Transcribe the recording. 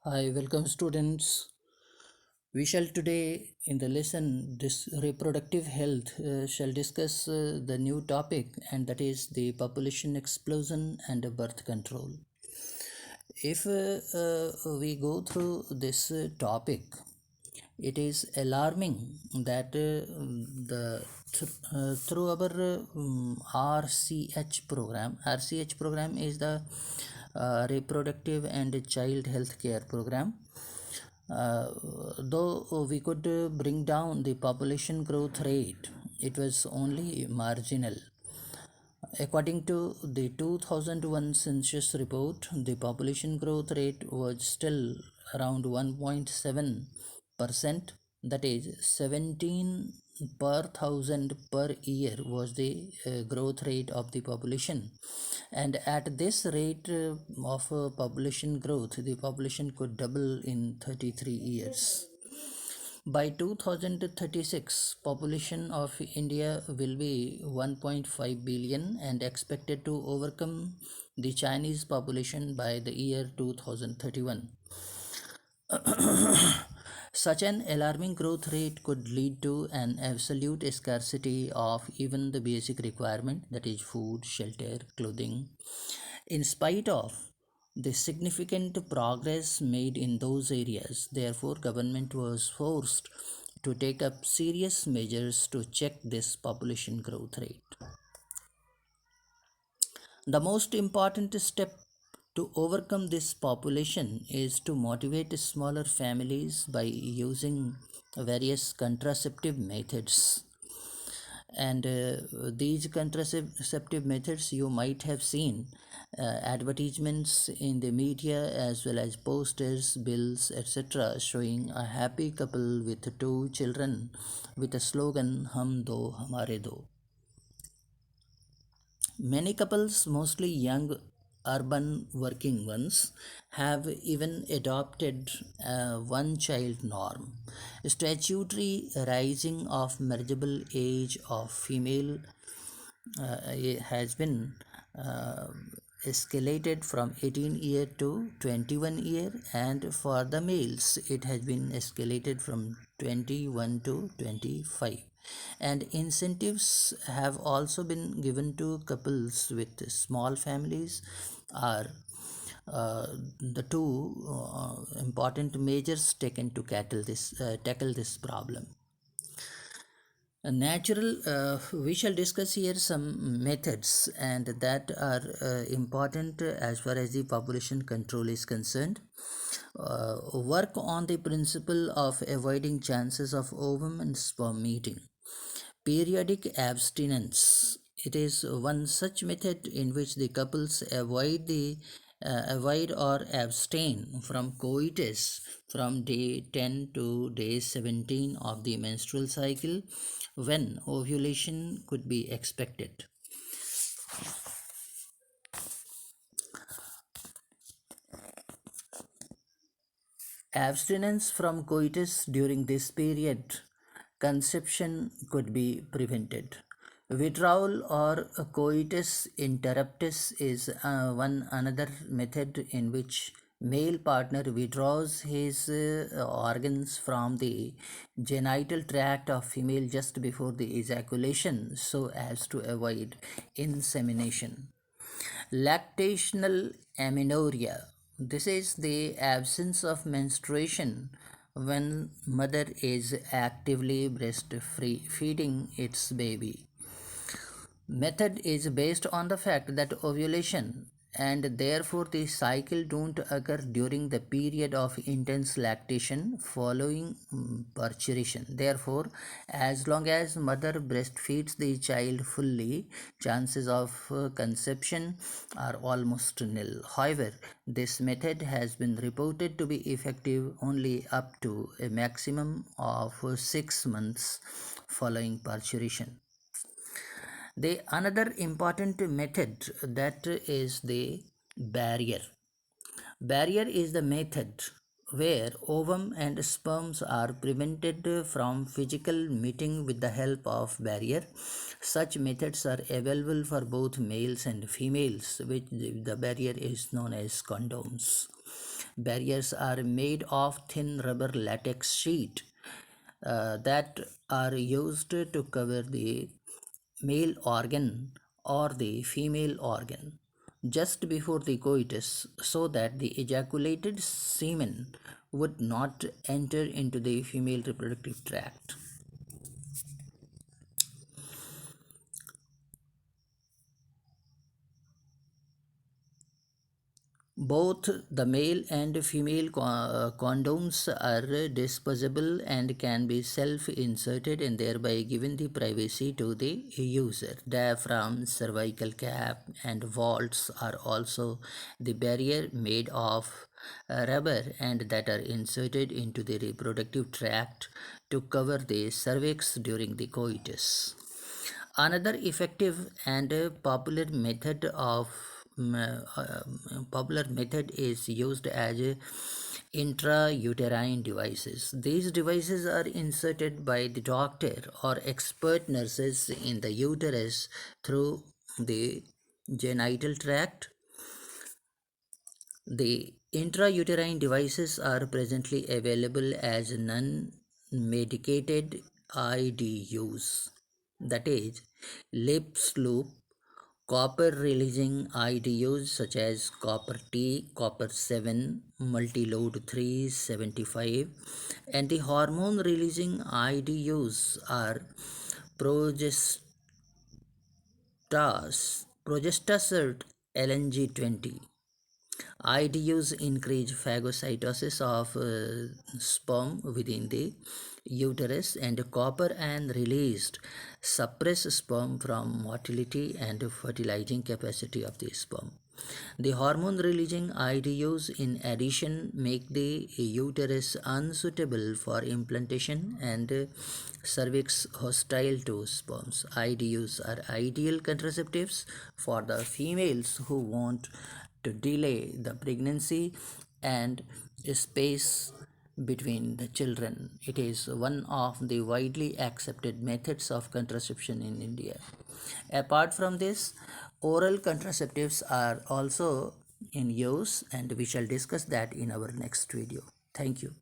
Hi, welcome students. We shall today in the lesson this reproductive health shall discuss the new topic, and that is the population explosion and birth control. If we go through this topic, it is alarming that through our RCH program is the reproductive and child health care program. Though we could bring down the population growth rate, it was only marginal. According to the 2001 census report, the population growth rate was still around 1.7%, that is 17 per thousand per year was the growth rate of the population. And at this rate of population growth, the population could double in 33 years. By 2036, population of India will be 1.5 billion and expected to overcome the Chinese population by the year 2031. Such an alarming growth rate could lead to an absolute scarcity of even the basic requirement, that is food, shelter, clothing. In spite of the significant progress made in those areas, therefore government was forced to take up serious measures to check this population growth rate. The most important step to overcome this population is to motivate smaller families by using various contraceptive methods. And these contraceptive methods you might have seen advertisements in the media as well as posters, bills, etc., showing a happy couple with two children with a slogan Hum Do Hamare Do. Many couples, mostly young urban working ones, have even adopted a one child norm. Statutory rising of marriageable age of female has been uh, escalated from 18 year to 21 year, and for the males it has been escalated from 21 to 25, and incentives have also been given to couples with small families are the two important measures taken to tackle this problem. We shall discuss here some methods and that are important as far as the population control is concerned. Work on the principle of avoiding chances of ovum and sperm meeting. Periodic abstinence. It is one such method in which the couples avoid or abstain from coitus from day 10 to day 17 of the menstrual cycle, when ovulation could be expected. Abstinence from coitus during this period, conception could be prevented. Withdrawal or coitus interruptus is one another method in which male partner withdraws his organs from the genital tract of female just before the ejaculation so as to avoid insemination. Lactational amenorrhea. This is the absence of menstruation when mother is actively breastfeeding its baby. Method is based on the fact that ovulation and therefore the cycle don't occur during the period of intense lactation following parturition. Therefore, as long as mother breastfeeds the child fully, chances of conception are almost nil. However, this method has been reported to be effective only up to a maximum of 6 months following parturition. The another important method that is the barrier. Barrier is the method where ovum and sperms are prevented from physical meeting with the help of barrier. Such methods are available for both males and females, which the barrier is known as condoms. barriers are made of thin rubber latex sheet that are used to cover the male organ or the female organ just before the coitus so that the ejaculated semen would not enter into the female reproductive tract. Both the male and female condoms are disposable and can be self inserted and thereby given the privacy to the user. Diaphragm, cervical cap, and vaults are also the barrier made of rubber and that are inserted into the reproductive tract to cover the cervix during the coitus. Another effective and popular method is used as intrauterine devices. These devices are inserted by the doctor or expert nurses in the uterus through the genital tract. The intrauterine devices are presently available as non-medicated IDUs, that is, lip loop copper releasing IDUs such as copper T, copper 7, multi-load 375, and the hormone releasing IDUs are progestasert LNG20. IDUs increase phagocytosis of sperm within the uterus and copper and released suppress sperm from motility and fertilizing capacity of the sperm. The hormone releasing IDUs in addition make the uterus unsuitable for implantation and cervix hostile to sperms. IDUs are ideal contraceptives for the females who want to delay the pregnancy and space between the children. It is one of the widely accepted methods of contraception in India. Apart from this, oral contraceptives are also in use, and we shall discuss that in our next video. Thank you.